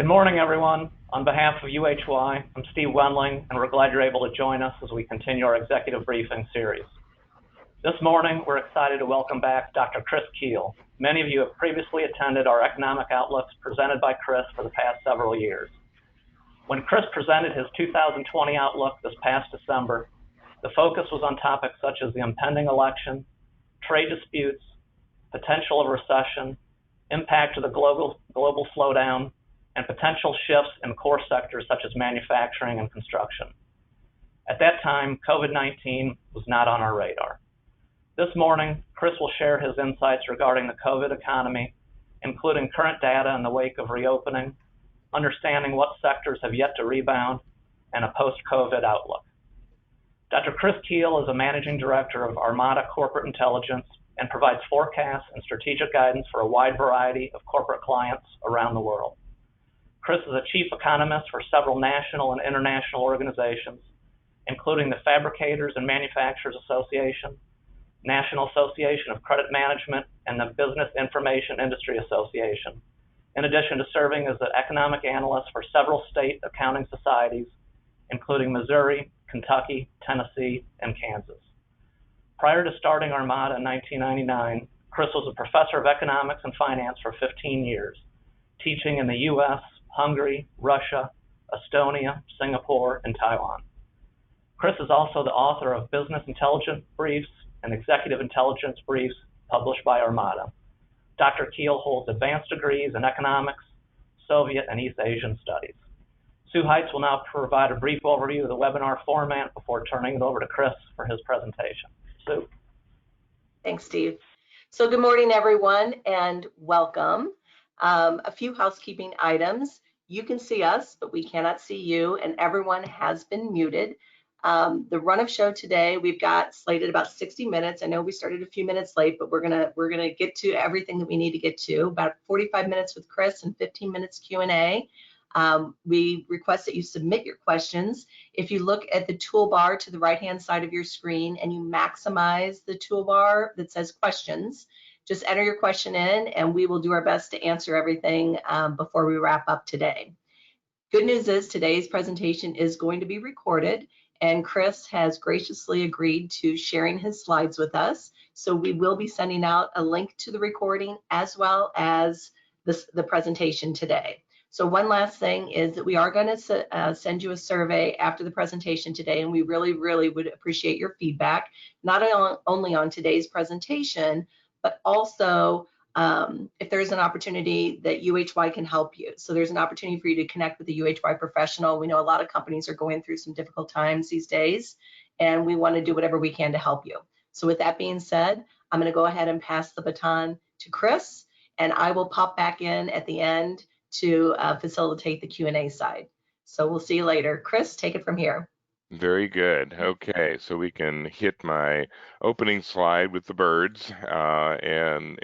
Good morning, everyone. On behalf of UHY, I'm Steve Wendling, and we're glad you're able to join us as we continue our executive briefing series. This morning, we're excited to welcome back Dr. Chris Keel. Many of you have previously attended our economic outlooks presented by Chris for the past several years. When Chris presented his 2020 outlook this past December, the focus was on topics such as the impending election, trade disputes, potential of recession, impact of the global slowdown, and potential shifts in core sectors such as manufacturing and construction. At that time, COVID-19 was not on our radar. This morning, Chris will share his insights regarding the COVID economy, including current data in the wake of reopening, understanding what sectors have yet to rebound, and a post-COVID outlook. Dr. Chris Keel is a managing director of Armada Corporate Intelligence and provides forecasts and strategic guidance for a wide variety of corporate clients around the world. Chris is a chief economist for several national and international organizations, including the Fabricators and Manufacturers Association, National Association of Credit Management, and the Business Information Industry Association, in addition to serving as an economic analyst for several state accounting societies, including Missouri, Kentucky, Tennessee, and Kansas. Prior to starting Armada in 1999, Chris was a professor of economics and finance for 15 years, teaching in the U.S., Hungary, Russia, Estonia, Singapore, and Taiwan. Chris is also the author of Business Intelligence Briefs and Executive Intelligence Briefs published by Armada. Dr. Keel holds advanced degrees in economics, Soviet and East Asian studies. Sue Heitz will now provide a brief overview of the webinar format before turning it over to Chris for his presentation. Sue. Thanks, Steve. So good morning, everyone, and welcome. A few housekeeping items. You can see us, but we cannot see you, and everyone has been muted. The run of show today, we've got slated about 60 minutes. I know we started a few minutes late, but we're gonna get to everything that we need to get to. About 45 minutes with Chris and 15 minutes Q&A. We request that you submit your questions. If you look at the toolbar to the right-hand side of your screen and you maximize the toolbar that says questions, just enter your question in and we will do our best to answer everything before we wrap up today. Good news is today's presentation is going to be recorded, and Chris has graciously agreed to sharing his slides with us. So we will be sending out a link to the recording as well as the presentation today. So one last thing is that we are going to send you a survey after the presentation today, and we really, really would appreciate your feedback, not only on today's presentation, but also if there's an opportunity that UHY can help you. So there's an opportunity for you to connect with a UHY professional. We know a lot of companies are going through some difficult times these days, and we want to do whatever we can to help you. So with that being said, I'm going to go ahead and pass the baton to Chris, and I will pop back in at the end to facilitate the Q&A side. So we'll see you later. Chris, take it from here. Very good. Okay, so we can hit my opening slide with the birds and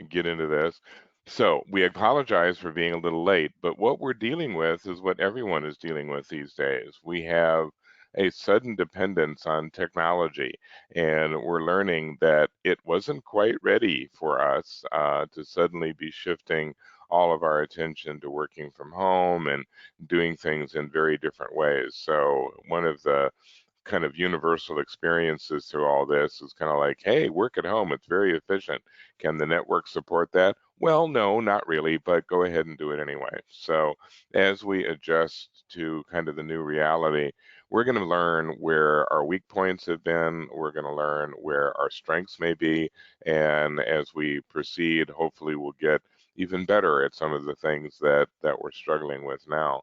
get into this. So we apologize for being a little late, but what we're dealing with is what everyone is dealing with these days. We have a sudden dependence on technology, and we're learning that it wasn't quite ready for us to suddenly be shifting all of our attention to working from home and doing things in very different ways. So one of the kind of universal experiences through all this is kind of like, hey, work at home, it's very efficient. Can the network support that? Well, no, not really, but go ahead and do it anyway. So as we adjust to kind of the new reality, we're going to learn where our weak points have been. We're going to learn where our strengths may be. And as we proceed, hopefully we'll get even better at some of the things that we're struggling with now.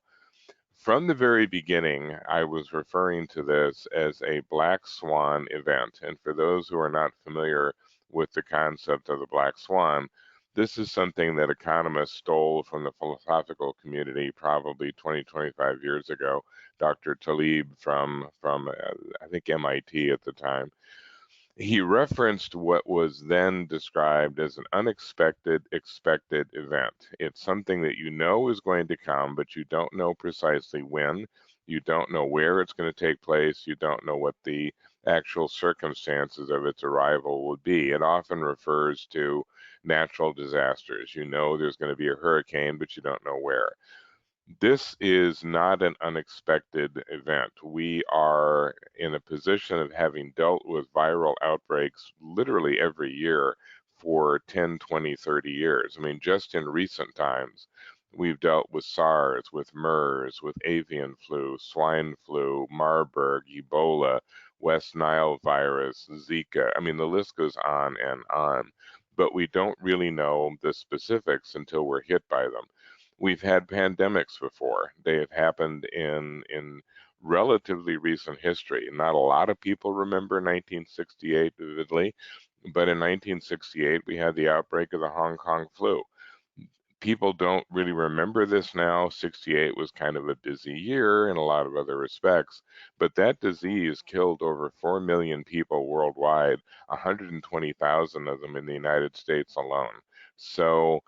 From the very beginning, I was referring to this as a Black Swan event. And for those who are not familiar with the concept of the Black Swan, this is something that economists stole from the philosophical community probably 20, 25 years ago. Dr. Taleb from I think MIT at the time. He referenced what was then described as an unexpected expected event. It's something that you know is going to come, but you don't know precisely when. You don't know where it's going to take place. You don't know what the actual circumstances of its arrival would be. It often refers to natural disasters. You know there's going to be a hurricane, but you don't know where. This is not an unexpected event. We are in a position of having dealt with viral outbreaks literally every year for 10, 20, 30 years. I mean, just in recent times, we've dealt with SARS, with MERS, with avian flu, swine flu, Marburg, Ebola, West Nile virus, Zika. I mean, the list goes on and on, but we don't really know the specifics until we're hit by them. We've had pandemics before. They have happened in relatively recent history. Not a lot of people remember 1968 vividly, but in 1968 we had the outbreak of the Hong Kong flu. People don't really remember this now. 68 was kind of a busy year in a lot of other respects, but that disease killed over 4 million people worldwide, 120,000 of them in the United States alone. So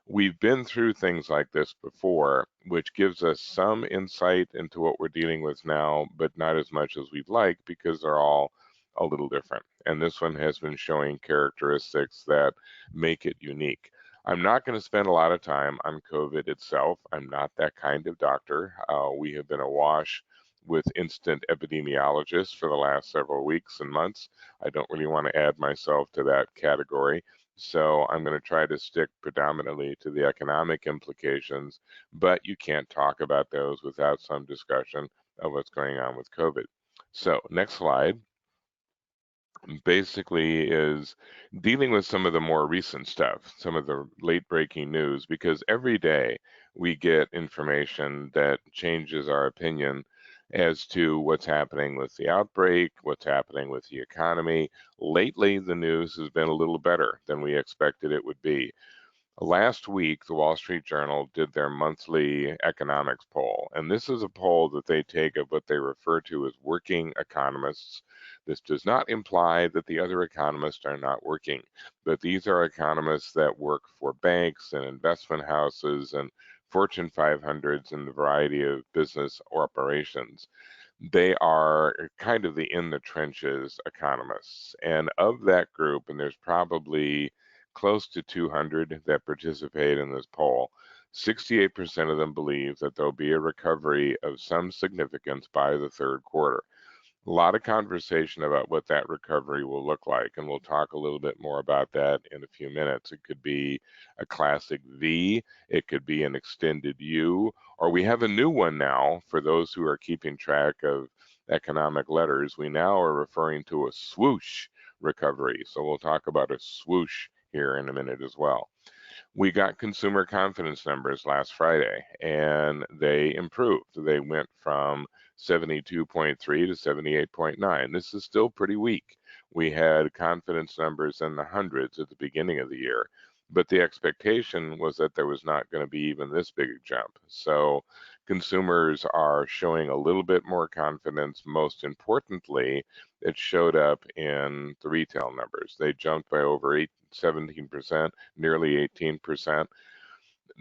we've been through things like this before, which gives us some insight into what we're dealing with now, but not as much as we'd like because they're all a little different. And this one has been showing characteristics that make it unique. I'm not going to spend a lot of time on COVID itself. I'm not that kind of doctor. We have been awash with instant epidemiologists for the last several weeks and months. I don't really want to add myself to that category. So I'm going to try to stick predominantly to the economic implications, but you can't talk about those without some discussion of what's going on with COVID. So next slide basically is dealing with some of the more recent stuff, some of the late breaking news, because every day we get information that changes our opinion as to what's happening with the outbreak, what's happening with the economy. Lately, the news has been a little better than we expected it would be. Last week, the Wall Street Journal did their monthly economics poll, and this is a poll that they take of what they refer to as working economists. This does not imply that the other economists are not working, but these are economists that work for banks and investment houses and Fortune 500s and a variety of business operations. They are kind of the in the trenches economists. And of that group, and there's probably close to 200 that participate in this poll, 68% of them believe that there'll be a recovery of some significance by the third quarter. A lot of conversation about what that recovery will look like, and we'll talk a little bit more about that in a few minutes. It could be a classic V, it could be an extended U, or we have a new one now for those who are keeping track of economic letters. We now are referring to a swoosh recovery. So we'll talk about a swoosh here in a minute as well. We got consumer confidence numbers last Friday, and they improved. They went from 72.3 to 78.9. This is still pretty weak. We had confidence numbers in the hundreds at the beginning of the year, but the expectation was that there was not going to be even this big a jump. So consumers are showing a little bit more confidence. Most importantly, it showed up in the retail numbers. They jumped by over 17%, nearly 18%.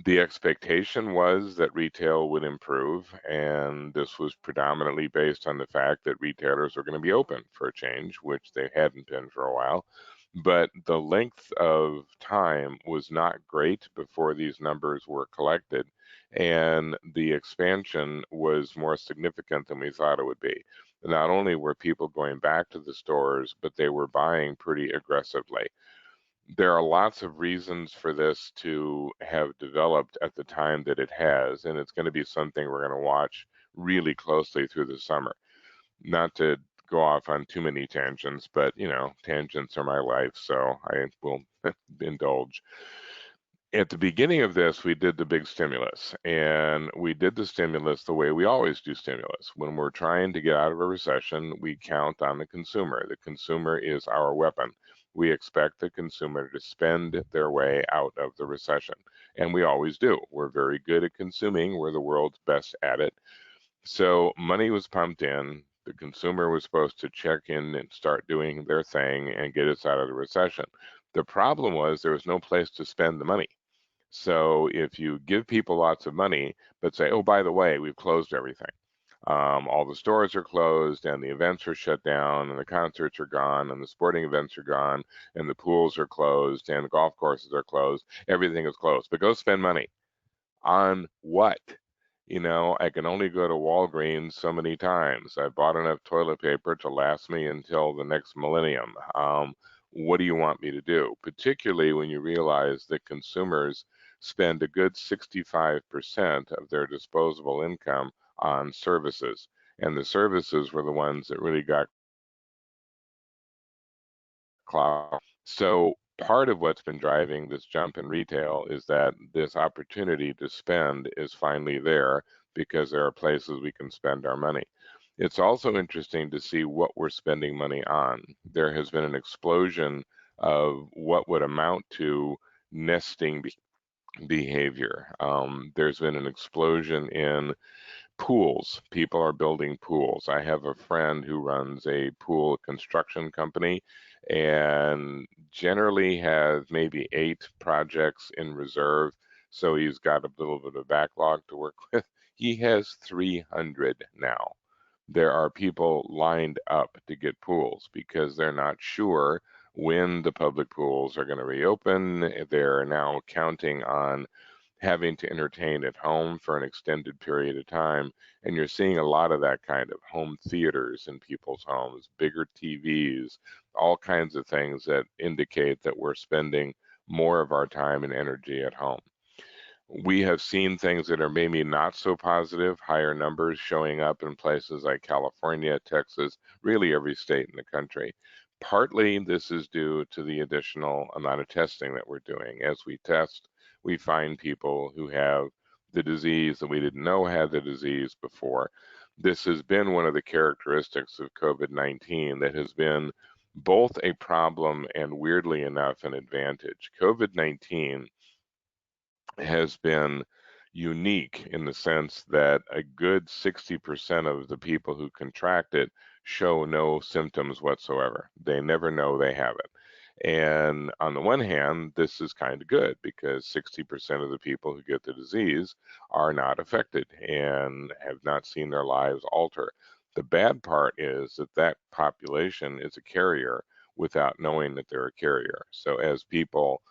The expectation was that retail would improve, and this was predominantly based on the fact that retailers were going to be open for a change, which they hadn't been for a while. But the length of time was not great before these numbers were collected, and the expansion was more significant than we thought it would be. Not only were people going back to the stores, but they were buying pretty aggressively. There are lots of reasons for this to have developed at the time that it has, and it's going to be something we're going to watch really closely through the summer. Not to go off on too many tangents, but tangents are my life, so I will indulge. At the beginning of this, we did the big stimulus, and we did the stimulus the way we always do stimulus. When we're trying to get out of a recession, we count on the consumer. The consumer is our weapon. We expect the consumer to spend their way out of the recession, and we always do. We're very good at consuming. We're the world's best at it. So money was pumped in. The consumer was supposed to check in and start doing their thing and get us out of the recession. The problem was there was no place to spend the money. So if you give people lots of money, but say, oh, by the way, we've closed everything. All the stores are closed and the events are shut down and the concerts are gone and the sporting events are gone and the pools are closed and the golf courses are closed. Everything is closed, but go spend money on what? I can only go to Walgreens so many times. I bought enough toilet paper to last me until the next millennium. What do you want me to do? Particularly when you realize that consumers spend a good 65% of their disposable income on services. And the services were the ones that really got cloud. So part of what's been driving this jump in retail is that this opportunity to spend is finally there because there are places we can spend our money. It's also interesting to see what we're spending money on. There has been an explosion of what would amount to nesting behavior. There's been an explosion in pools. People are building pools. I have a friend who runs a pool construction company and generally has maybe 8 projects in reserve. So he's got a little bit of backlog to work with. He has 300 now. There are people lined up to get pools because they're not sure when the public pools are going to reopen. They're now counting on having to entertain at home for an extended period of time. And you're seeing a lot of that kind of home theaters in people's homes, bigger TVs, all kinds of things that indicate that we're spending more of our time and energy at home. We have seen things that are maybe not so positive, higher numbers showing up in places like California, Texas, really every state in the country. Partly this is due to the additional amount of testing that we're doing. As we test, we find people who have the disease that we didn't know had the disease before. This has been one of the characteristics of COVID-19 that has been both a problem and, weirdly enough, an advantage. COVID-19 has been unique in the sense that a good 60% of the people who contract it show no symptoms whatsoever. They never know they have it. And on the one hand, this is kind of good because 60% of the people who get the disease are not affected and have not seen their lives alter. The bad part is that that population is a carrier without knowing that they're a carrier. So as people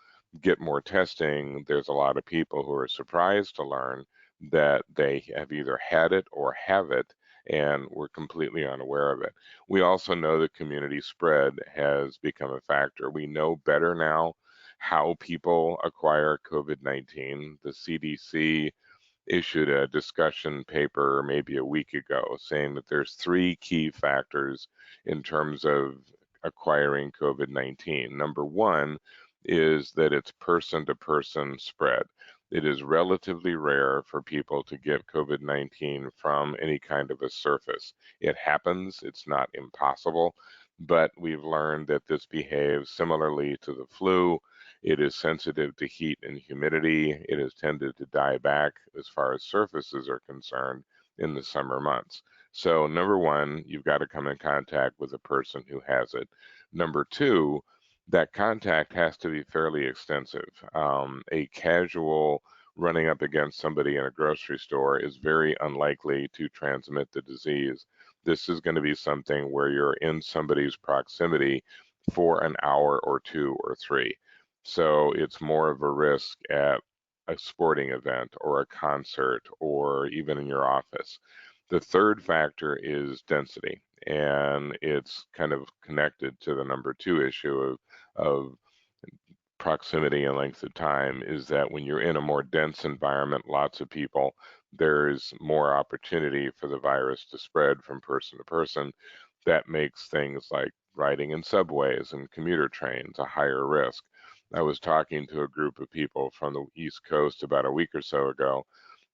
get more testing, there's a lot of people who are surprised to learn that they have either had it or have it and were completely unaware of it. We also know that community spread has become a factor. We know better now how people acquire COVID-19. The CDC issued a discussion paper maybe a week ago saying that there's 3 key factors in terms of acquiring COVID-19. Number one is that it's person to person spread. It is relatively rare for people to get COVID-19 from any kind of a surface. It happens, it's not impossible, but we've learned that this behaves similarly to the flu. It is sensitive to heat and humidity. It has tended to die back as far as surfaces are concerned in the summer months. So number one, you've got to come in contact with a person who has it. Number two, that contact has to be fairly extensive. A casual running up against somebody in a grocery store is very unlikely to transmit the disease. This is going to be something where you're in somebody's proximity for an hour or 2 or 3. So it's more of a risk at a sporting event or a concert or even in your office. The third factor is density, and it's kind of connected to the number 2 issue of proximity and length of time, is that when you're in a more dense environment, lots of people, there's more opportunity for the virus to spread from person to person. That makes things like riding in subways and commuter trains a higher risk. I was talking to a group of people from the East Coast about a week or so ago,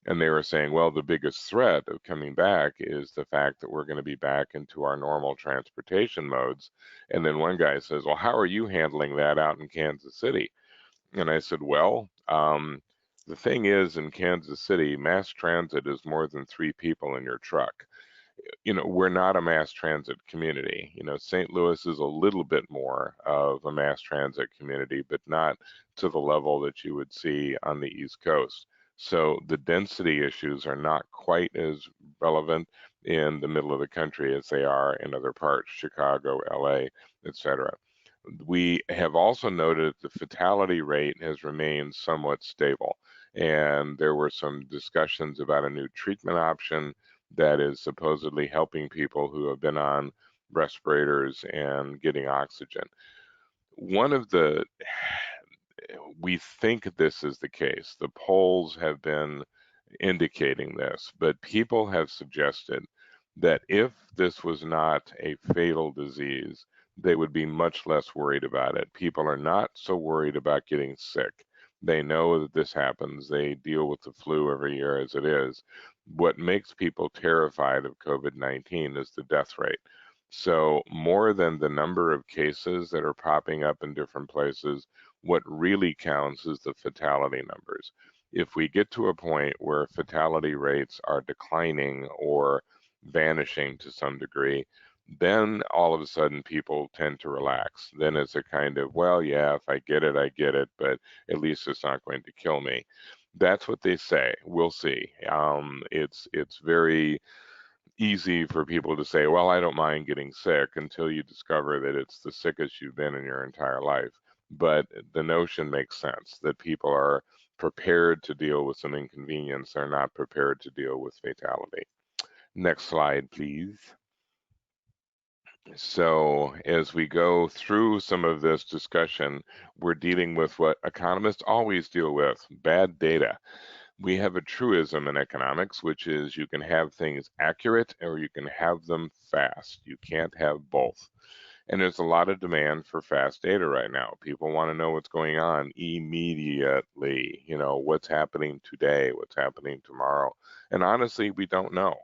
and they were saying, well, the biggest threat of coming back is the fact that we're going to be back into our normal transportation modes. And then one guy says, well, how are you handling that out in Kansas City? And I said, well, the thing is, in Kansas City, mass transit is more than 3 people in your truck. We're not a mass transit community. St. Louis is a little bit more of a mass transit community, but not to the level that you would see on the East Coast. So the density issues are not quite as relevant in the middle of the country as they are in other parts, Chicago, LA, etc. We have also noted that the fatality rate has remained somewhat stable. and there were some discussions about a new treatment option that is supposedly helping people who have been on respirators and getting oxygen. One of the, we think this is the case. The polls have been indicating this, but people have suggested that if this was not a fatal disease, they would be much less worried about it. People are not so worried about getting sick. They know that this happens. They deal with the flu every year as it is. What makes people terrified of COVID-19 is the death rate. So more than the number of cases that are popping up in different places, what really counts is the fatality numbers. If we get to a point where fatality rates are declining or vanishing to some degree, then all of a sudden people tend to relax. Then it's a kind of, well, yeah, if I get it, I get it, but at least it's not going to kill me. That's what they say. We'll see. It's very easy for people to say, well, I don't mind getting sick until you discover that it's the sickest you've been in your entire life. But the notion makes sense that people are prepared to deal with some inconvenience. They're not prepared to deal with fatality. Next slide, please. So as we go through some of this discussion, we're dealing with what economists always deal with, bad data. We have a truism in economics, which is you can have things accurate or you can have them fast. You can't have both. And there's a lot of demand for fast data right now. People want to know what's going on immediately, what's happening today, what's happening tomorrow. And honestly, we don't know.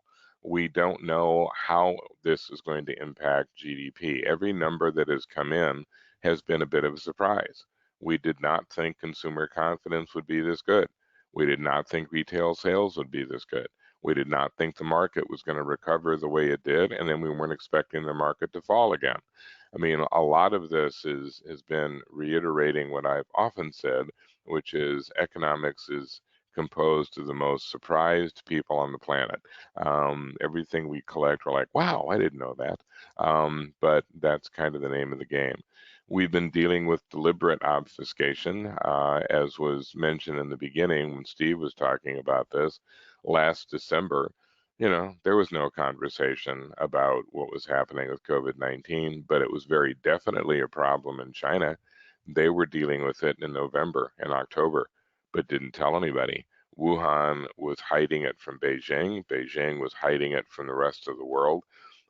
We don't know how this is going to impact GDP. Every number that has come in has been a bit of a surprise. We did not think consumer confidence would be this good. We did not think retail sales would be this good. We did not think the market was going to recover the way it did, and then we weren't expecting the market to fall again. I mean, a lot of this has been reiterating what I've often said, which is economics is composed of the most surprised people on the planet. Everything we collect, we're like, wow, I didn't know that. But that's kind of the name of the game. We've been dealing with deliberate obfuscation, as was mentioned in the beginning when Steve was talking about this last December. There was no conversation about what was happening with COVID-19, but it was very definitely a problem in China. They were dealing with it in November and October, but didn't tell anybody. Wuhan was hiding it from Beijing. Beijing was hiding it from the rest of the world.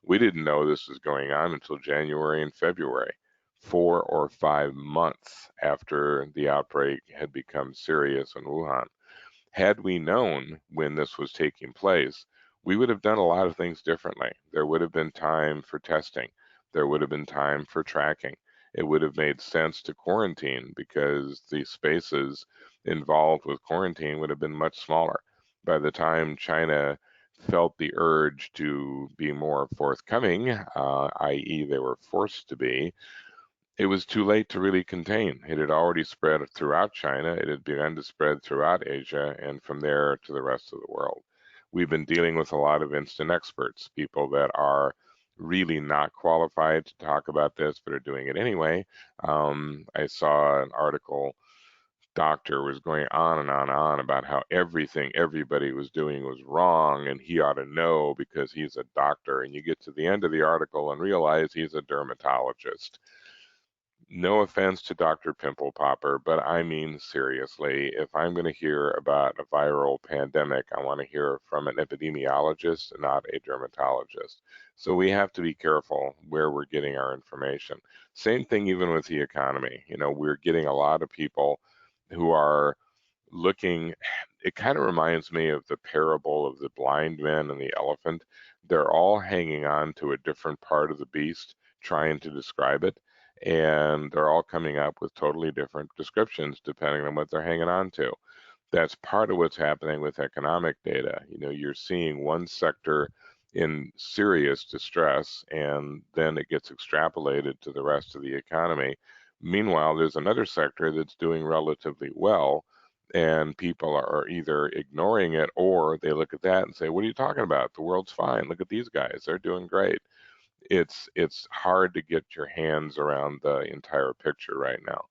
We didn't know this was going on until January and February, 4 or 5 months after the outbreak had become serious in Wuhan. Had we known when this was taking place, we would have done a lot of things differently. There would have been time for testing. There would have been time for tracking. It would have made sense to quarantine because the spaces involved with quarantine would have been much smaller. By the time China felt the urge to be more forthcoming, i.e., they were forced to be, it was too late to really contain. It had already spread throughout China. It had begun to spread throughout Asia and from there to the rest of the world. We've been dealing with a lot of instant experts, people that are really not qualified to talk about this, but are doing it anyway. I saw an article, doctor was going on and on and on about how everything everybody was doing was wrong and he ought to know because he's a doctor. And you get to the end of the article and realize he's a dermatologist. No offense to Dr. Pimple Popper, but I mean seriously, if I'm going to hear about a viral pandemic, I want to hear from an epidemiologist, not a dermatologist. So we have to be careful where we're getting our information. Same thing even with the economy. We're getting a lot of people who are looking, it kind of reminds me of the parable of the blind man and the elephant. They're all hanging on to a different part of the beast, trying to describe it, and they're all coming up with totally different descriptions depending on what they're hanging on to. That's part of what's happening with economic data. You're seeing one sector in serious distress, and then it gets extrapolated to the rest of the economy. Meanwhile, there's another sector that's doing relatively well, and people are either ignoring it or they look at that and say, what are you talking about? The world's fine. Look at these guys. They're doing great. It's hard to get your hands around the entire picture right now.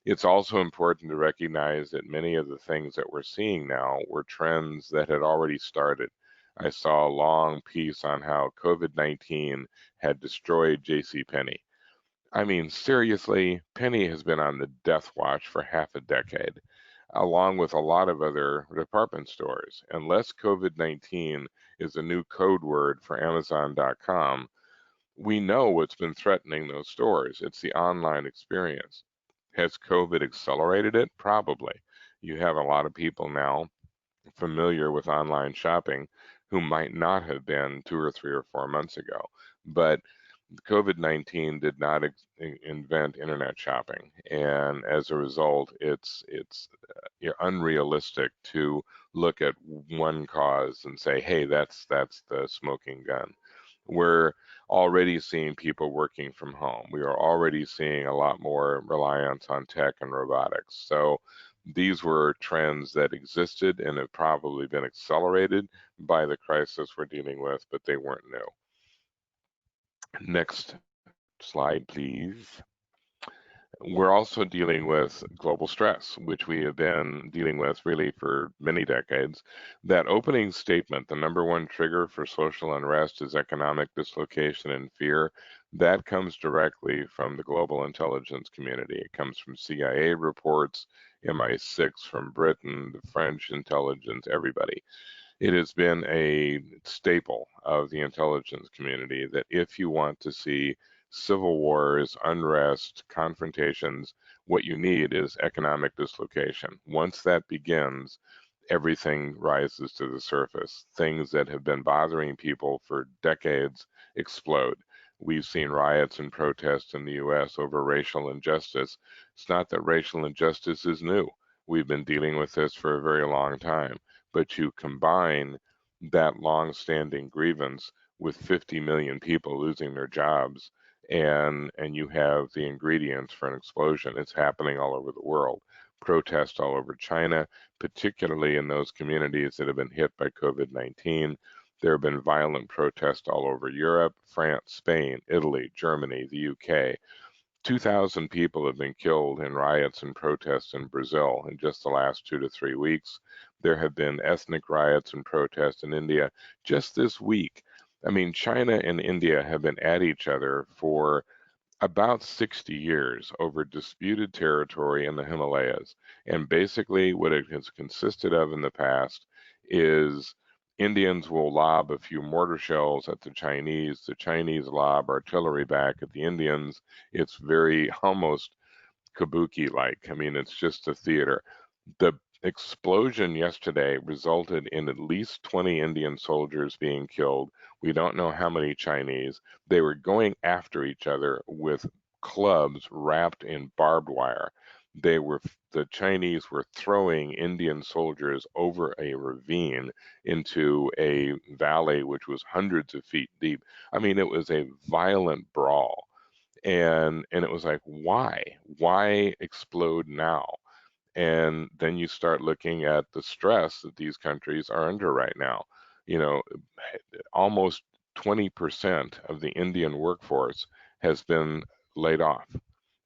It's also important to recognize that many of the things that we're seeing now were trends that had already started. I saw a long piece on how COVID-19 had destroyed JCPenney. I mean, seriously, Penny has been on the death watch for half a decade, along with a lot of other department stores. Unless COVID-19 is a new code word for Amazon.com, we know what's been threatening those stores. It's the online experience. Has COVID accelerated it? Probably. You have a lot of people now familiar with online shopping who might not have been 2 or 3 or 4 months ago. But COVID-19 did not invent internet shopping, and as a result, it's unrealistic to look at one cause and say, "Hey, that's the smoking gun." We're already seeing people working from home. We are already seeing a lot more reliance on tech and robotics. So these were trends that existed and have probably been accelerated by the crisis we're dealing with, but they weren't new. Next slide, please. We're also dealing with global stress, which we have been dealing with really for many decades. That opening statement, the number one trigger for social unrest is economic dislocation and fear, that comes directly from the global intelligence community. It comes from CIA reports, MI6 from Britain, the French intelligence, everybody. It has been a staple of the intelligence community that if you want to see civil wars, unrest, confrontations, what you need is economic dislocation. Once that begins, everything rises to the surface. Things that have been bothering people for decades explode. We've seen riots and protests in the US over racial injustice. It's not that racial injustice is new. We've been dealing with this for a very long time. But you combine that long-standing grievance with 50 million people losing their jobs, and you have the ingredients for an explosion. It's happening all over the world. Protests all over China, particularly in those communities that have been hit by COVID-19. There have been violent protests all over Europe, France, Spain, Italy, Germany, the UK. 2,000 people have been killed in riots and protests in Brazil in just the last 2 to 3 weeks. There have been ethnic riots and protests in India just this week. I mean, China and India have been at each other for about 60 years over disputed territory in the Himalayas. And basically, what it has consisted of in the past is Indians will lob a few mortar shells at the Chinese lob artillery back at the Indians. It's very almost kabuki like. I mean, it's just a theater. The explosion yesterday resulted in at least 20 Indian soldiers being killed. We don't know how many Chinese. They were going after each other with clubs wrapped in barbed wire. The Chinese were throwing Indian soldiers over a ravine into a valley which was hundreds of feet deep. I mean, it was a violent brawl. And it was like, why explode now? And then you start looking at the stress that these countries are under right now. You know, almost 20% of the Indian workforce has been laid off,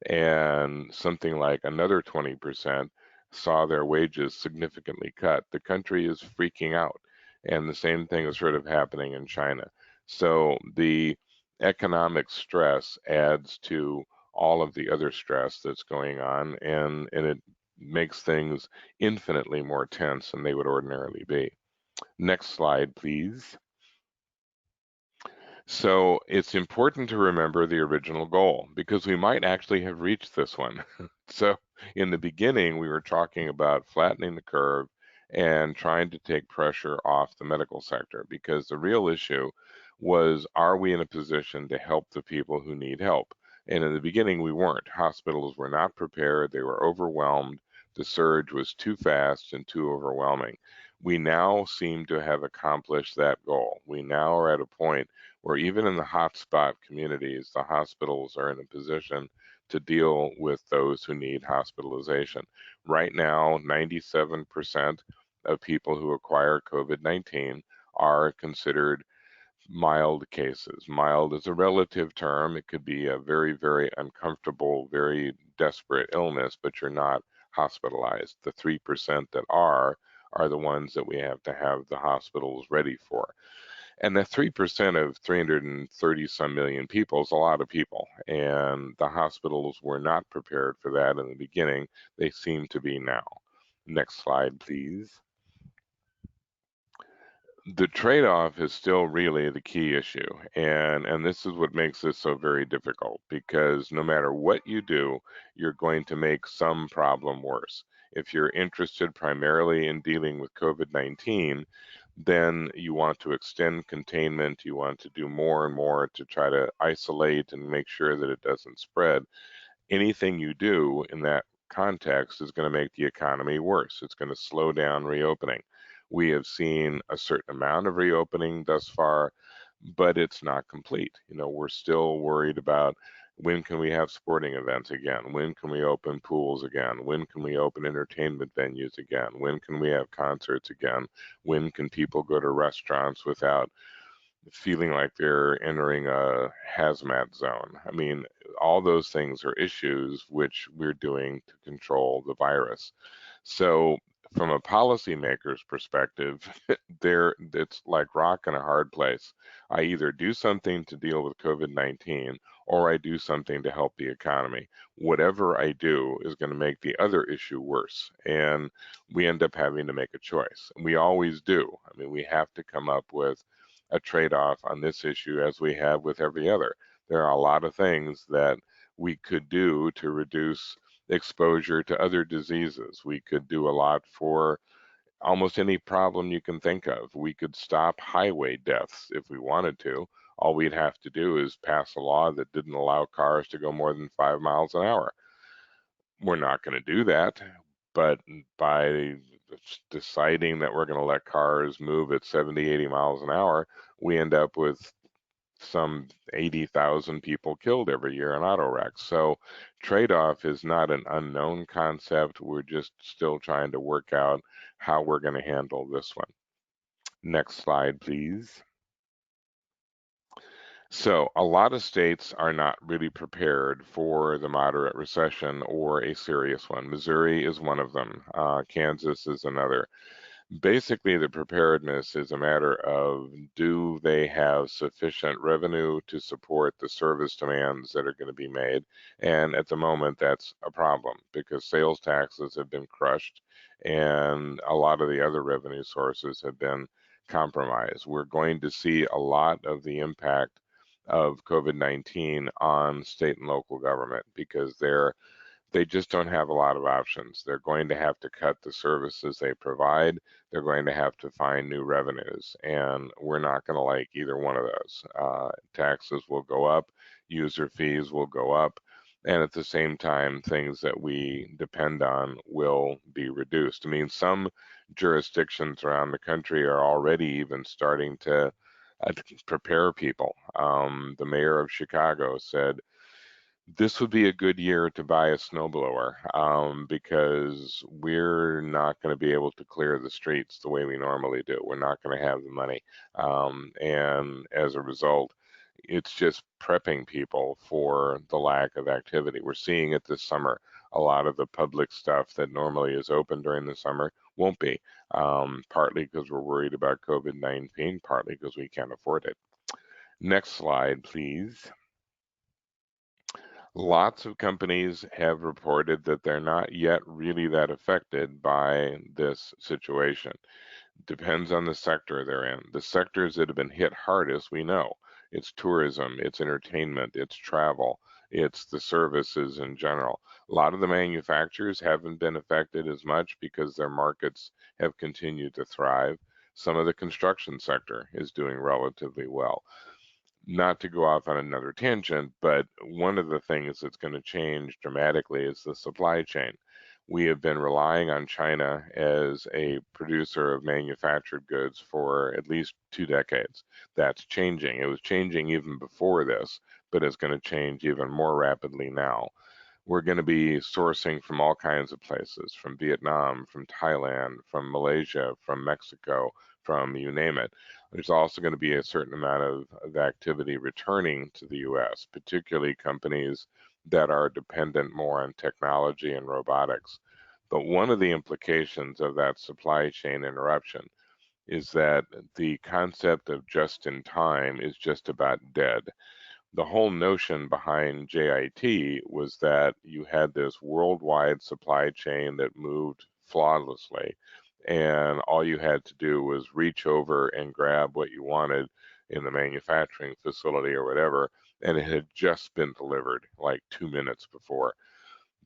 and something like another 20% saw their wages significantly cut. The country is freaking out, and the same thing is sort of happening in China. So the economic stress adds to all of the other stress that's going on, and it makes things infinitely more tense than they would ordinarily be. Next slide, please. So it's important to remember the original goal because we might actually have reached this one. So in the beginning, we were talking about flattening the curve and trying to take pressure off the medical sector because the real issue was, are we in a position to help the people who need help? And in the beginning, we weren't. Hospitals were not prepared. They were overwhelmed. The surge was too fast and too overwhelming. We now seem to have accomplished that goal. We now are at a point where even in the hotspot communities, the hospitals are in a position to deal with those who need hospitalization. Right now, 97% of people who acquire COVID-19 are considered mild cases. Mild is a relative term. It could be a very, very uncomfortable, very desperate illness, but you're not hospitalized. The 3% that are the ones that we have to have the hospitals ready for. And the 3% of 330 some million people is a lot of people. And the hospitals were not prepared for that in the beginning. They seem to be now. Next slide, please. The trade-off is still really the key issue, and this is what makes this so very difficult, because no matter what you do, you're going to make some problem worse. If you're interested primarily in dealing with COVID-19, then you want to extend containment, you want to do more and more to try to isolate and make sure that it doesn't spread. Anything you do in that context is going to make the economy worse. It's going to slow down reopening. We have seen a certain amount of reopening thus far, but it's not complete. We're still worried about when can we have sporting events again? When can we open pools again? When can we open entertainment venues again? When can we have concerts again? When can people go to restaurants without feeling like they're entering a hazmat zone? I mean, all those things are issues which we're doing to control the virus. So from a policymaker's perspective, it's like rock in a hard place. I either do something to deal with COVID-19 or I do something to help the economy. Whatever I do is going to make the other issue worse. And we end up having to make a choice. We always do. I mean, we have to come up with a trade-off on this issue as we have with every other. There are a lot of things that we could do to reduce exposure to other diseases. We could do a lot for almost any problem you can think of. We could stop highway deaths if we wanted to. All we'd have to do is pass a law that didn't allow cars to go more than 5 miles an hour. We're not going to do that, but by deciding that we're going to let cars move at 70, 80 miles an hour, we end up with some 80,000 people killed every year in auto wrecks. So trade-off is not an unknown concept. We're just still trying to work out how we're going to handle this one. Next slide, please. So a lot of states are not really prepared for the moderate recession or a serious one. Missouri is one of them. Kansas is another. Basically, the preparedness is a matter of, do they have sufficient revenue to support the service demands that are going to be made? And at the moment, that's a problem because sales taxes have been crushed and a lot of the other revenue sources have been compromised. We're going to see a lot of the impact of COVID-19 on state and local government because they just don't have a lot of options. They're going to have to cut the services they provide. They're going to have to find new revenues, and we're not going to like either one of those. Taxes will go up, user fees will go up, and at the same time, things that we depend on will be reduced. I mean, some jurisdictions around the country are already even starting to prepare people. The mayor of Chicago said, this would be a good year to buy a snowblower because we're not going to be able to clear the streets the way we normally do. We're not going to have the money. And as a result, it's just prepping people for the lack of activity. We're seeing it this summer. A lot of the public stuff that normally is open during the summer won't be, partly because we're worried about COVID-19, partly because we can't afford it. Next slide, please. Lots of companies have reported that they're not yet really that affected by this situation. Depends on the sector they're in. The sectors that have been hit hardest, we know. It's tourism, it's entertainment, it's travel, it's the services in general. A lot of the manufacturers haven't been affected as much because their markets have continued to thrive. Some of the construction sector is doing relatively well. Not to go off on another tangent, but one of the things that's going to change dramatically is the supply chain. We have been relying on China as a producer of manufactured goods for at least 2 decades. That's changing. It was changing even before this, but it's going to change even more rapidly now. We're going to be sourcing from all kinds of places, from Vietnam, from Thailand, from Malaysia, from Mexico, from you name it. There's also going to be a certain amount of activity returning to the U.S., particularly companies that are dependent more on technology and robotics. But one of the implications of that supply chain interruption is that the concept of just in time is just about dead. The whole notion behind JIT was that you had this worldwide supply chain that moved flawlessly, and all you had to do was reach over and grab what you wanted in the manufacturing facility or whatever, and it had just been delivered like 2 minutes before.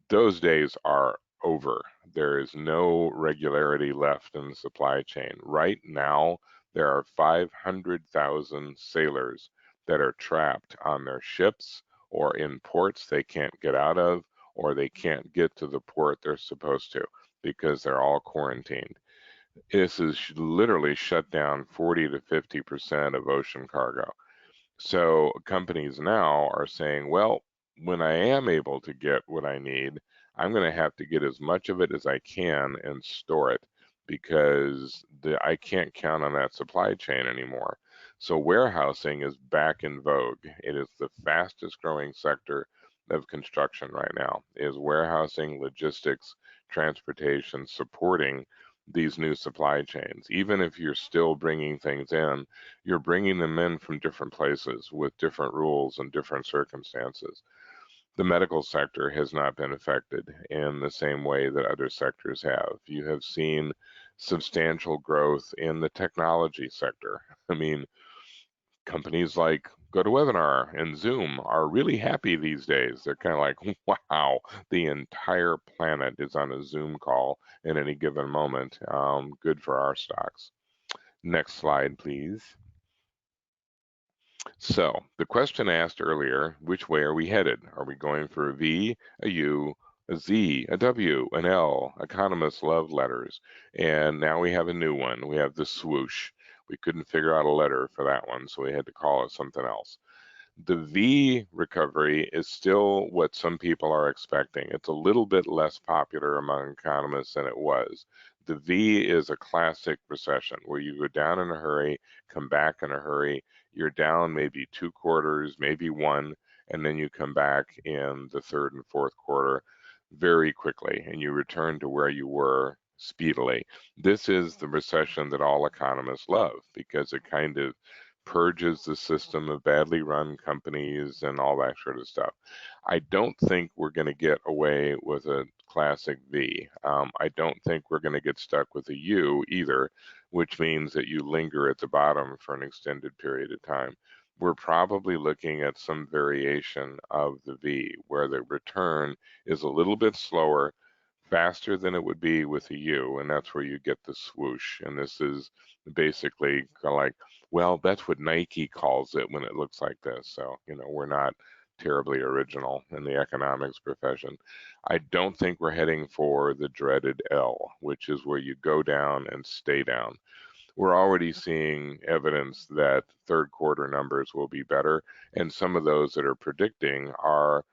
Those days are over. There is no regularity left in the supply chain. Right now, there are 500,000 sailors that are trapped on their ships or in ports they can't get out of, or they can't get to the port they're supposed to because they're all quarantined. This has literally shut down 40 to 50% of ocean cargo. So companies now are saying, well, when I am able to get what I need, I'm going to have to get as much of it as I can and store it because I can't count on that supply chain anymore. So warehousing is back in vogue. It is the fastest growing sector of construction right now, is warehousing, logistics, transportation, supporting these new supply chains. Even if you're still bringing things in, you're bringing them in from different places with different rules and different circumstances. The medical sector has not been affected in the same way that other sectors have. You have seen substantial growth in the technology sector. I mean, companies like GoToWebinar and Zoom are really happy these days. They're kind of like, wow, the entire planet is on a Zoom call at any given moment. Good for our stocks. Next slide, please. So the question asked earlier, which way are we headed? Are we going for a V, a U, a Z, a W, an L? Economists love letters. And now we have a new one. We have the swoosh. We couldn't figure out a letter for that one, so we had to call it something else. The V recovery is still what some people are expecting. It's a little bit less popular among economists than it was. The V is a classic recession where you go down in a hurry, come back in a hurry. You're down maybe 2 quarters, maybe one, and then you come back in the third and fourth quarter very quickly, and you return to where you were speedily. This is the recession that all economists love because it kind of purges the system of badly run companies and all that sort of stuff. I don't think we're going to get away with a classic V. I don't think we're going to get stuck with a U either, which means that you linger at the bottom for an extended period of time. We're probably looking at some variation of the V, where the return is a little bit slower, faster than it would be with a U, and that's where you get the swoosh. And this is basically kind of like, well, that's what Nike calls it when it looks like this. So, we're not terribly original in the economics profession. I don't think we're heading for the dreaded L, which is where you go down and stay down. We're already seeing evidence that third quarter numbers will be better, and some of those that are predicting are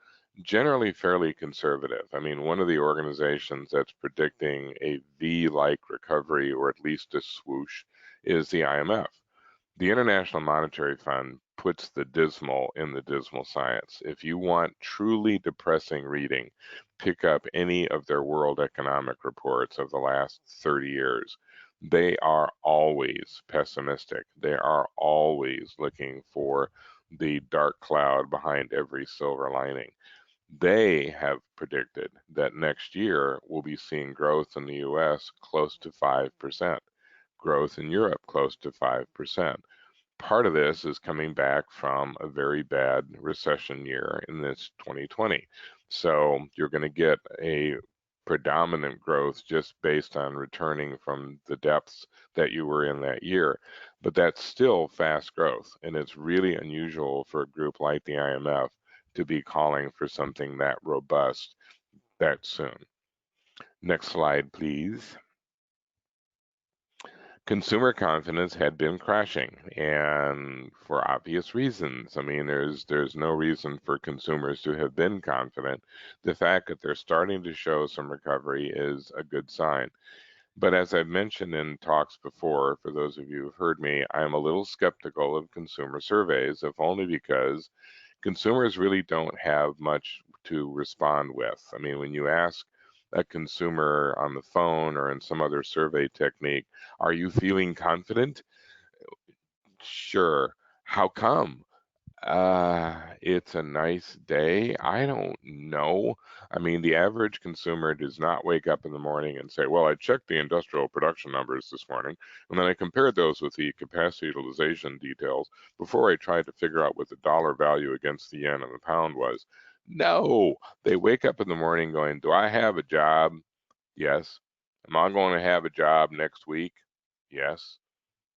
generally fairly conservative. I mean, one of the organizations that's predicting a V-like recovery, or at least a swoosh, is the IMF. The International Monetary Fund puts the dismal in the dismal science. If you want truly depressing reading, pick up any of their world economic reports of the last 30 years. They are always pessimistic. They are always looking for the dark cloud behind every silver lining. They have predicted that next year we'll be seeing growth in the US close to 5%, growth in Europe close to 5%. Part of this is coming back from a very bad recession year in this 2020. So you're going to get a predominant growth just based on returning from the depths that you were in that year. But that's still fast growth, and it's really unusual for a group like the IMF to be calling for something that robust that soon. Next slide, please. Consumer confidence had been crashing, and for obvious reasons. I mean, there's no reason for consumers to have been confident. The fact that they're starting to show some recovery is a good sign. But as I've mentioned in talks before, for those of you who've heard me, I'm a little skeptical of consumer surveys, if only because consumers really don't have much to respond with. I mean, when you ask a consumer on the phone or in some other survey technique, are you feeling confident? Sure. How come? It's a nice day. I don't know. I mean, the average consumer does not wake up in the morning and say, well, I checked the industrial production numbers this morning, and then I compared those with the capacity utilization details before I tried to figure out what the dollar value against the yen and the pound was. No, they wake up in the morning going, do I have a job? Yes. Am I going to have a job next week? Yes.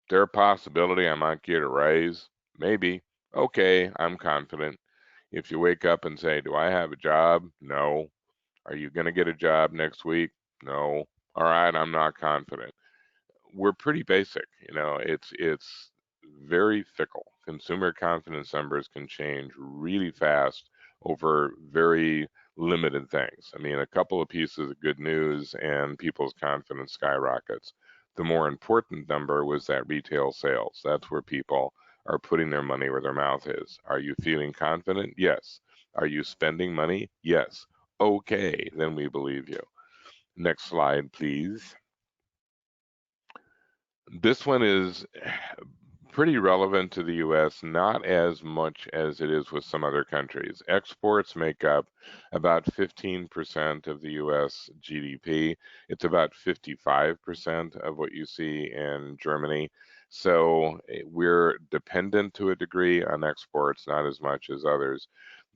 There a possibility I might get a raise? Maybe. Okay, I'm confident. If you wake up and say, do I have a job? No. Are you going to get a job next week? No. All right, I'm not confident. We're pretty basic. It's very fickle. Consumer confidence numbers can change really fast over very limited things. I mean, a couple of pieces of good news and people's confidence skyrockets. The more important number was that retail sales. That's where people are putting their money where their mouth is. Are you feeling confident? Yes. Are you spending money? Yes. Okay, then we believe you. Next slide, please. This one is pretty relevant to the US, not as much as it is with some other countries. Exports make up about 15% of the US GDP. It's about 55% of what you see in Germany. So we're dependent to a degree on exports, not as much as others.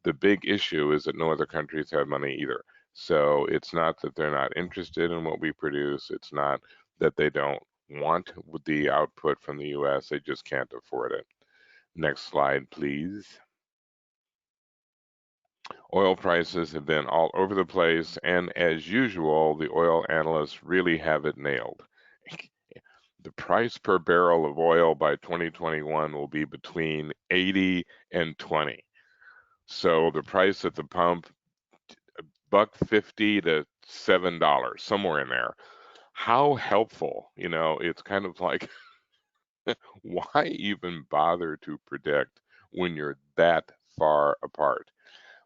The big issue is that no other countries have money either. So it's not that they're not interested in what we produce. It's not that they don't want the output from the US, they just can't afford it. Next slide, please. Oil prices have been all over the place, and as usual, the oil analysts really have it nailed. The price per barrel of oil by 2021 will be between 80 and 20. So the price at the pump, $1.50 to $7, somewhere in there. How helpful, it's kind of like why even bother to predict when you're that far apart?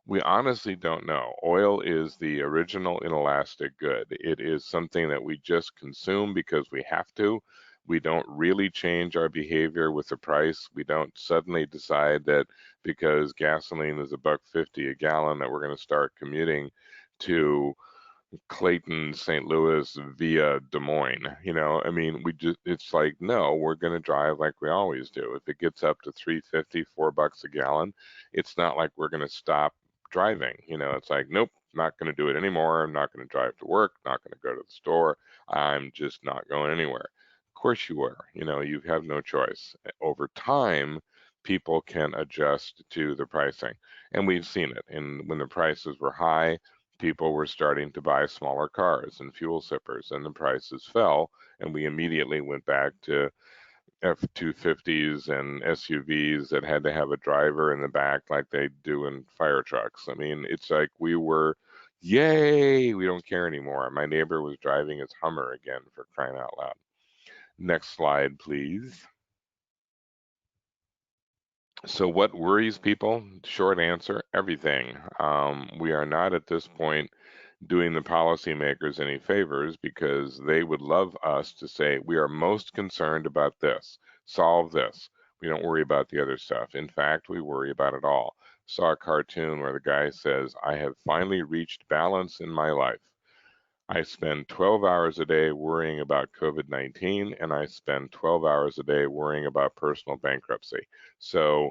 We honestly don't know. Oil is the original inelastic good. It is something that we just consume because we have to. We don't really change our behavior with the price. We don't suddenly decide that because gasoline is $1.50 a gallon that we're going to start commuting to Clayton, St. Louis via Des Moines. I mean, it's like, no, we're going to drive like we always do. If it gets up to $3.50, $4 a gallon, it's not like we're going to stop driving. It's like, nope, not going to do it anymore. I'm not going to drive to work, not going to go to the store. I'm just not going anywhere. Of course you are. You have no choice. Over time, people can adjust to the pricing. And we've seen it. And when the prices were high, people were starting to buy smaller cars and fuel sippers, and the prices fell, and we immediately went back to F-250s and SUVs that had to have a driver in the back like they do in fire trucks. I mean, it's like we were, yay, we don't care anymore. My neighbor was driving his Hummer again, for crying out loud. Next slide, please. So what worries people? Short answer, everything. We are not at this point doing the policymakers any favors because they would love us to say, we are most concerned about this, solve this. We don't worry about the other stuff. In fact, we worry about it all. Saw a cartoon where the guy says, I have finally reached balance in my life. I spend 12 hours a day worrying about COVID-19, and I spend 12 hours a day worrying about personal bankruptcy. So,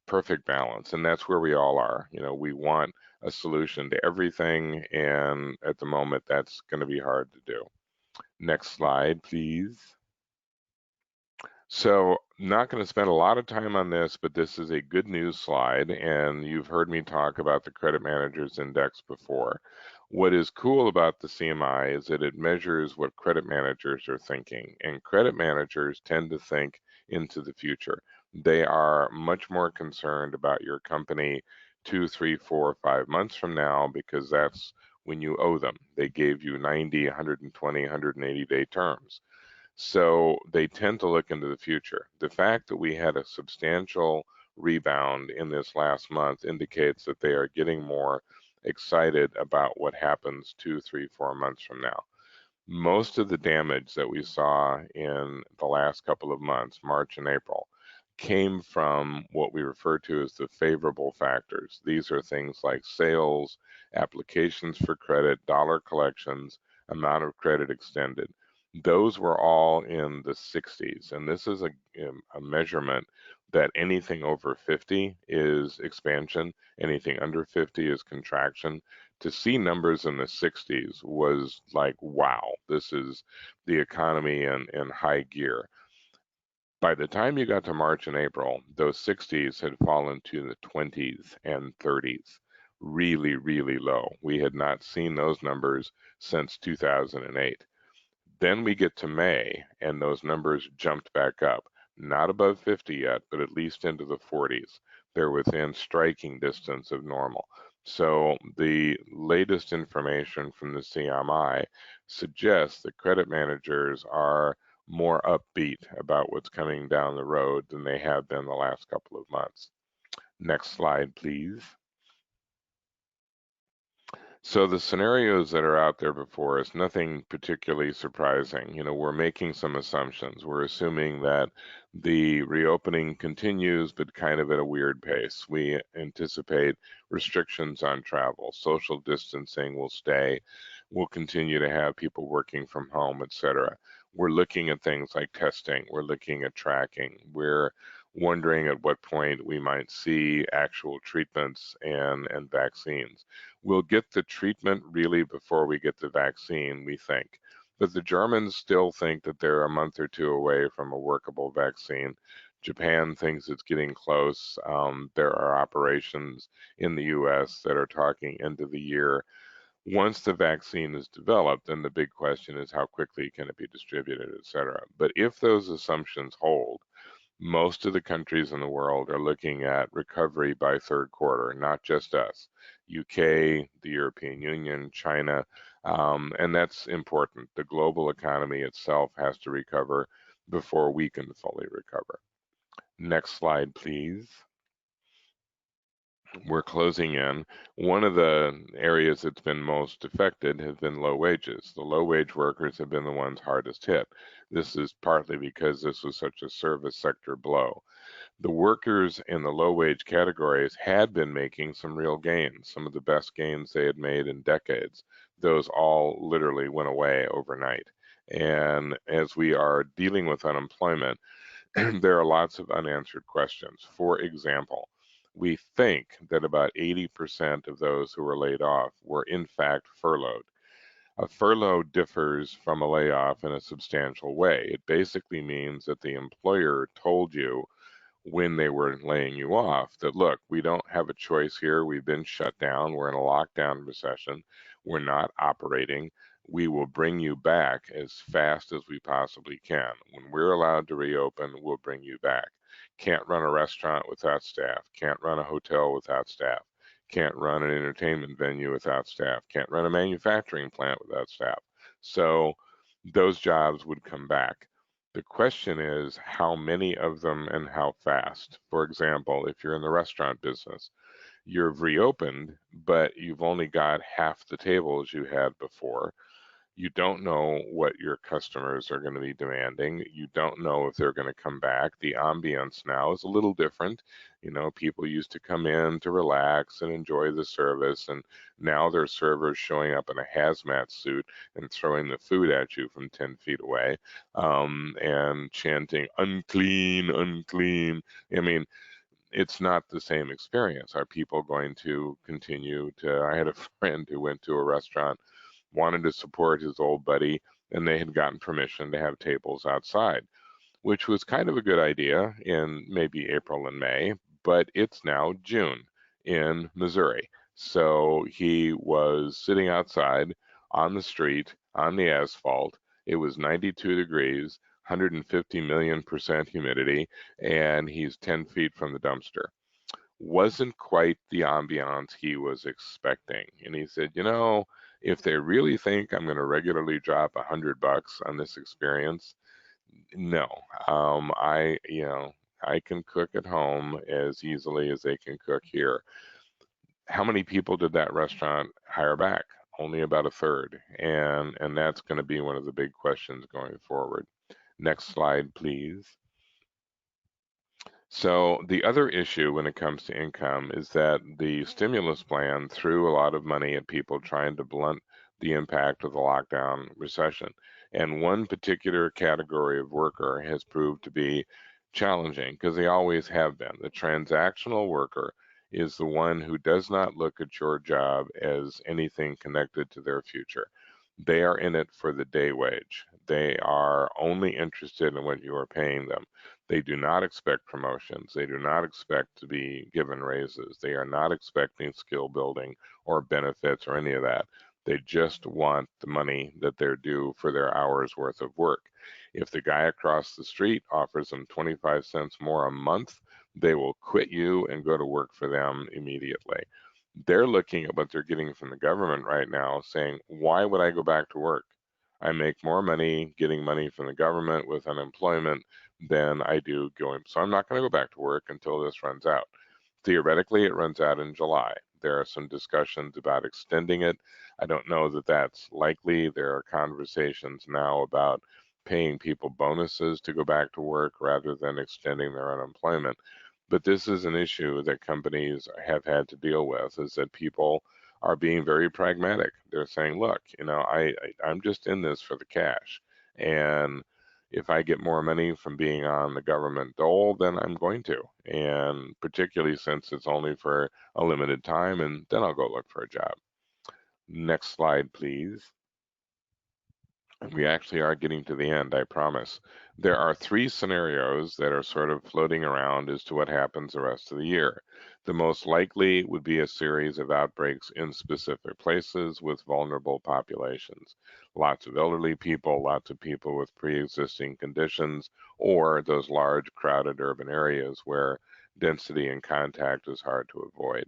perfect balance. And that's where we all are. We want a solution to everything, and at the moment, that's going to be hard to do. Next slide, please. So, not going to spend a lot of time on this, but this is a good news slide, and you've heard me talk about the Credit Managers Index before. What is cool about the CMI is that it measures what credit managers are thinking, and credit managers tend to think into the future. They are much more concerned about your company 2, 3, 4, 5 months from now because that's when you owe them. They gave you 90, 120, 180-day terms. So they tend to look into the future. The fact that we had a substantial rebound in this last month indicates that they are getting more excited about what happens 2, 3, 4 months from now. Most of the damage that we saw in the last couple of months, March and April, came from what we refer to as the favorable factors. These are things like sales, applications for credit, dollar collections, amount of credit extended. Those were all in the 60s, and this is a measurement that anything over 50 is expansion, anything under 50 is contraction. To see numbers in the 60s was like, wow, this is the economy in high gear. By the time you got to March and April, those 60s had fallen to the 20s and 30s, really, really low. We had not seen those numbers since 2008. Then we get to May, and those numbers jumped back up. Not above 50 yet, but at least into the 40s. They're within striking distance of normal. So the latest information from the CMI suggests that credit managers are more upbeat about what's coming down the road than they have been the last couple of months. Next slide, please. So the scenarios that are out there before us, nothing particularly surprising. You know, we're making some assumptions. We're assuming that the reopening continues, but kind of at a weird pace. We anticipate restrictions on travel, social distancing will stay. We'll continue to have people working from home, et cetera. We're looking at things like testing. We're looking at tracking. We're wondering at what point we might see actual treatments and vaccines. We'll get the treatment really before we get the vaccine, we think. But the Germans still think that they're a month or two away from a workable vaccine. Japan thinks it's getting close. There are operations in the US that are talking end of the year. Once the vaccine is developed, then the big question is how quickly can it be distributed, et cetera. But if those assumptions hold, most of the countries in the world are looking at recovery by third quarter, not just us. UK, the European Union, China, and that's important. The global economy itself has to recover before we can fully recover. Next slide, please. We're closing in. One of the areas that's been most affected has been low wages. The low wage workers have been the ones hardest hit. This is partly because this was such a service sector blow. The workers in the low wage categories had been making some real gains, some of the best gains they had made in decades. Those all literally went away overnight. And as we are dealing with unemployment, there are lots of unanswered questions. For example, we think that about 80% of those who were laid off were in fact furloughed. A furlough differs from a layoff in a substantial way. It basically means that the employer told you when they were laying you off that, look, we don't have a choice here. We've been shut down. We're in a lockdown recession. We're not operating. We will bring you back as fast as we possibly can. When we're allowed to reopen, we'll bring you back. Can't run a restaurant without staff. Can't run a hotel without staff. Can't run an entertainment venue without staff. Can't run a manufacturing plant without staff. So those jobs would come back. The question is how many of them and how fast. For example, if you're in the restaurant business, you've reopened, but you've only got half the tables you had before. You don't know what your customers are going to be demanding. You don't know if they're going to come back. The ambience now is a little different. You know, people used to come in to relax and enjoy the service, and now there's servers showing up in a hazmat suit and throwing the food at you from 10 feet away, and chanting, unclean, unclean. I mean, it's not the same experience. Are people going to continue to? I had a friend who went to a restaurant, wanted to support his old buddy, and they had gotten permission to have tables outside, which was kind of a good idea in maybe April and May, but it's now June in Missouri. So he was sitting outside on the street, on the asphalt. It was 92 degrees, 150 million% humidity, and he's 10 feet from the dumpster. Wasn't quite the ambiance he was expecting. And he said, you know, if they really think I'm going to regularly drop $100 on this experience, no. You know, I can cook at home as easily as they can cook here. How many people did that restaurant hire back? Only about a third. And that's going to be one of the big questions going forward. Next slide, please. So the other issue when it comes to income is that the stimulus plan threw a lot of money at people trying to blunt the impact of the lockdown recession. And one particular category of worker has proved to be challenging because they always have been. The transactional worker is the one who does not look at your job as anything connected to their future. They are in it for the day wage. They are only interested in what you are paying them. They do not expect promotions. They do not expect to be given raises. They are not expecting skill building or benefits or any of that. They just want the money that they're due for their hours worth of work. If the guy across the street offers them 25 cents more a month, they will quit you and go to work for them immediately. They're looking at what they're getting from the government right now saying, why would I go back to work? I make more money getting money from the government with unemployment than I do going. So I'm not going to go back to work until this runs out. Theoretically, it runs out in July. There are some discussions about extending it. I don't know that that's likely. There are conversations now about paying people bonuses to go back to work rather than extending their unemployment. But this is an issue that companies have had to deal with, is that people are being very pragmatic. They're saying, look, I'm just in this for the cash. And if I get more money from being on the government dole, then I'm going to. And particularly since it's only for a limited time, and then I'll go look for a job. Next slide, please. We actually are getting to the end, I promise. There are three scenarios that are sort of floating around as to what happens the rest of the year. The most likely would be a series of outbreaks in specific places with vulnerable populations. Lots of elderly people, lots of people with pre-existing conditions, or those large crowded urban areas where density and contact is hard to avoid.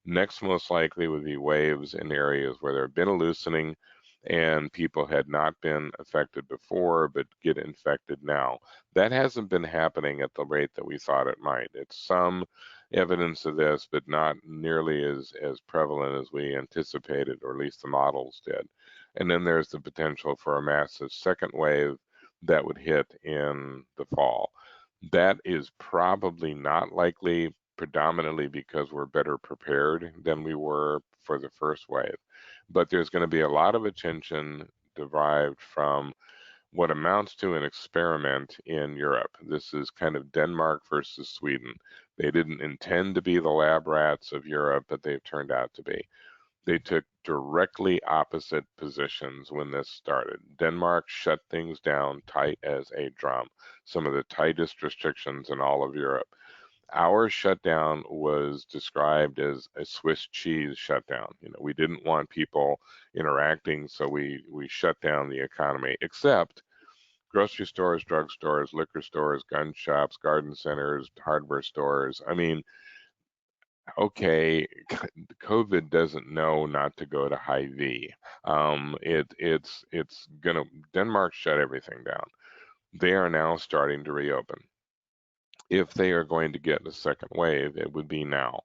Next most likely would be waves in areas where there have been a loosening and people had not been affected before but get infected now. That hasn't been happening at the rate that we thought it might. It's some evidence of this, but not nearly as prevalent as we anticipated, or at least the models did. And then there's the potential for a massive second wave that would hit in the fall. That is probably not likely, predominantly because we're better prepared than we were for the first wave. But there's going to be a lot of attention derived from what amounts to an experiment in Europe. This is kind of Denmark versus Sweden. They didn't intend to be the lab rats of Europe, but they've turned out to be. They took directly opposite positions when this started. Denmark shut things down tight as a drum, some of the tightest restrictions in all of Europe. Our shutdown was described as a Swiss cheese shutdown. We didn't want people interacting, so we shut down the economy, except grocery stores, drugstores, liquor stores, gun shops, garden centers, hardware stores. I mean, okay, COVID doesn't know not to go to high V. It's gonna Denmark shut everything down. They are now starting to reopen. If they are going to get a second wave, it would be now,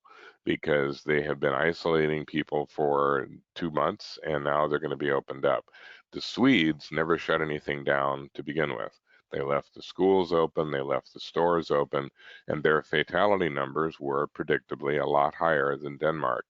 because they have been isolating people for 2 months and now they're going to be opened up. The Swedes never shut anything down to begin with. They left the schools open, they left the stores open, and their fatality numbers were predictably a lot higher than Denmark.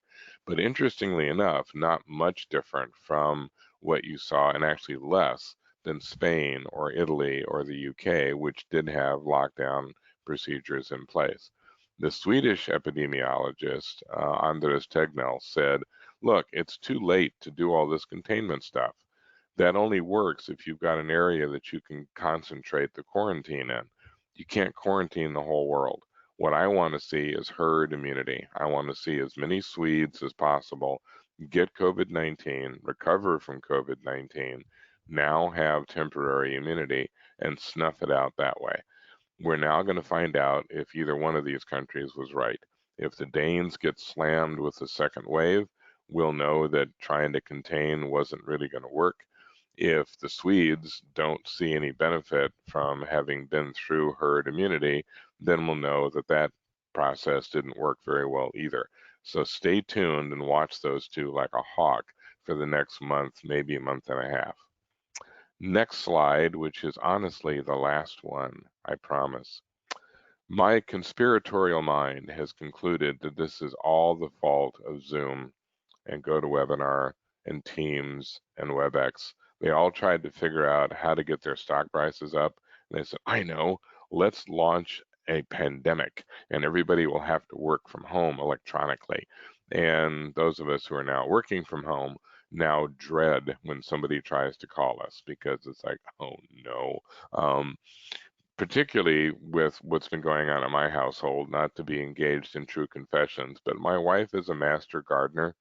But interestingly enough, not much different from what you saw, and actually less than Spain or Italy or the UK, which did have lockdown procedures in place. The Swedish epidemiologist, Anders Tegnell, said, look, it's too late to do all this containment stuff. That only works if you've got an area that you can concentrate the quarantine in. You can't quarantine the whole world. What I want to see is herd immunity. I want to see as many Swedes as possible get COVID-19, recover from COVID-19, now have temporary immunity, and snuff it out that way. We're now going to find out if either one of these countries was right. If the Danes get slammed with the second wave, we'll know that trying to contain wasn't really going to work. If the Swedes don't see any benefit from having been through herd immunity, then we'll know that that process didn't work very well either. So stay tuned and watch those two like a hawk for the next month, maybe a month and a half. Next slide, which is honestly the last one, I promise. My conspiratorial mind has concluded that this is all the fault of Zoom and GoToWebinar and Teams and WebEx. They all tried to figure out how to get their stock prices up. And they said, I know, let's launch a pandemic and everybody will have to work from home electronically. And those of us who are now working from home now dread when somebody tries to call us because it's like, oh no. Particularly with what's been going on in my household, not to be engaged in true confessions, but my wife is a master gardener.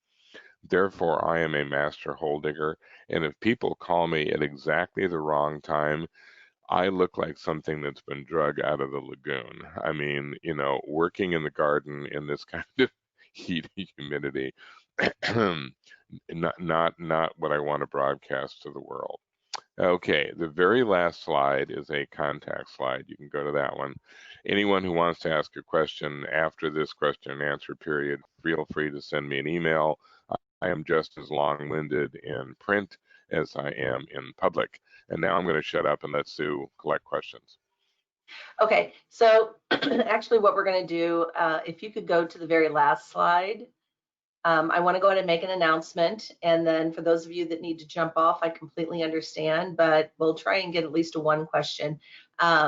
Therefore, I am a master hole digger. And if people call me at exactly the wrong time, I look like something that's been drug out of the lagoon. I mean, working in the garden in this kind of heat and humidity, not what I want to broadcast to the world. Okay, the very last slide is a contact slide. You can go to that one. Anyone who wants to ask a question after this question and answer period, feel free to send me an email. I am just as long-winded in print as I am in public. And now I'm going to shut up and let Sue collect questions. Okay, so actually what we're going to do, if you could go to the very last slide, I want to go ahead and make an announcement. And then for those of you that need to jump off, I completely understand, but we'll try and get at least to one question. I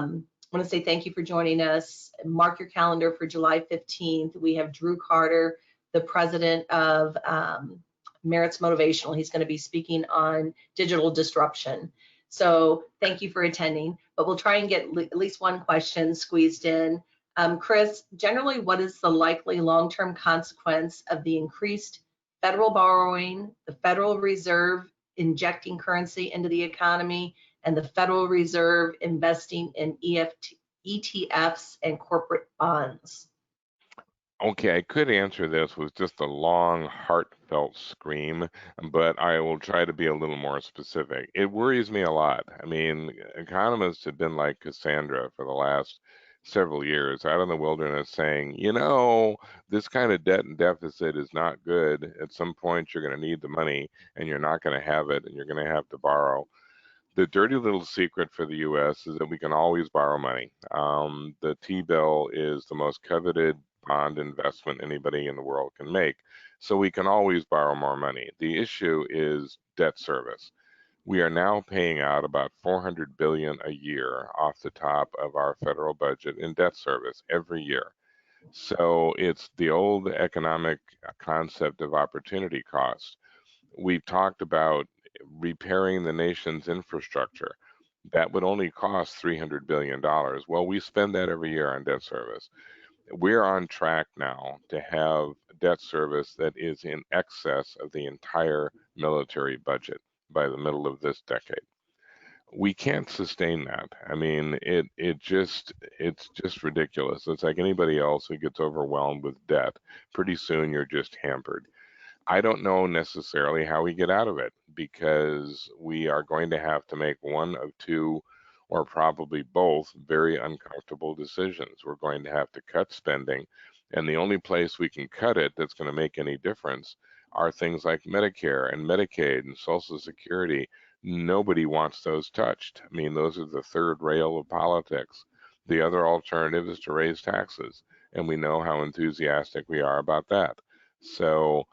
want to say thank you for joining us. Mark your calendar for July 15th. We have Drew Carter, the president of Merritt's Motivational. He's going to be speaking on digital disruption. So thank you for attending, but we'll try and get at least one question squeezed in. Chris, generally, what is the likely long-term consequence of the increased federal borrowing, the Federal Reserve injecting currency into the economy, and the Federal Reserve investing in ETFs and corporate bonds? Okay, I could answer this with just a long, heartfelt scream, but I will try to be a little more specific. It worries me a lot. I mean, economists have been like Cassandra for the last several years out in the wilderness saying, this kind of debt and deficit is not good. At some point, you're going to need the money and you're not going to have it and you're going to have to borrow. The dirty little secret for the U.S. is that we can always borrow money. The T-bill is the most coveted bond investment anybody in the world can make. So we can always borrow more money. The issue is debt service. We are now paying out about $400 billion a year off the top of our federal budget in debt service every year. So it's the old economic concept of opportunity cost. We've talked about repairing the nation's infrastructure. That would only cost $300 billion. Well, we spend that every year on debt service. We're on track now to have debt service that is in excess of the entire military budget by the middle of this decade. We can't sustain that. I mean, it's just ridiculous. It's like anybody else who gets overwhelmed with debt. Pretty soon you're just hampered. I don't know necessarily how we get out of it because we are going to have to make one of two or probably both very uncomfortable decisions. We're going to have to cut spending, and the only place we can cut it that's going to make any difference are things like Medicare and Medicaid and Social Security. Nobody wants those touched. I mean, those are the third rail of politics. The other alternative is to raise taxes, and we know how enthusiastic we are about that. So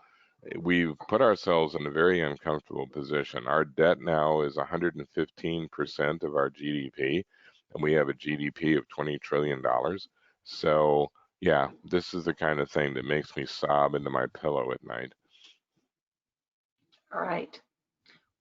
we've put ourselves in a very uncomfortable position. Our debt now is 115% of our GDP, and we have a GDP of $20 trillion. So, yeah, this is the kind of thing that makes me sob into my pillow at night. All right.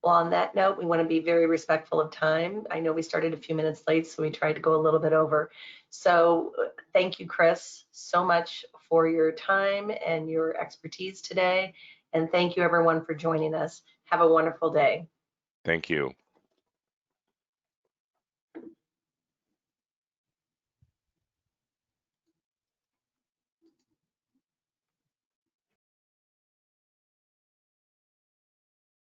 Well, on that note, we want to be very respectful of time. I know we started a few minutes late, so we tried to go a little bit over. So thank you, Chris, so much for your time and your expertise today. And thank you, everyone, for joining us. Have a wonderful day. Thank you.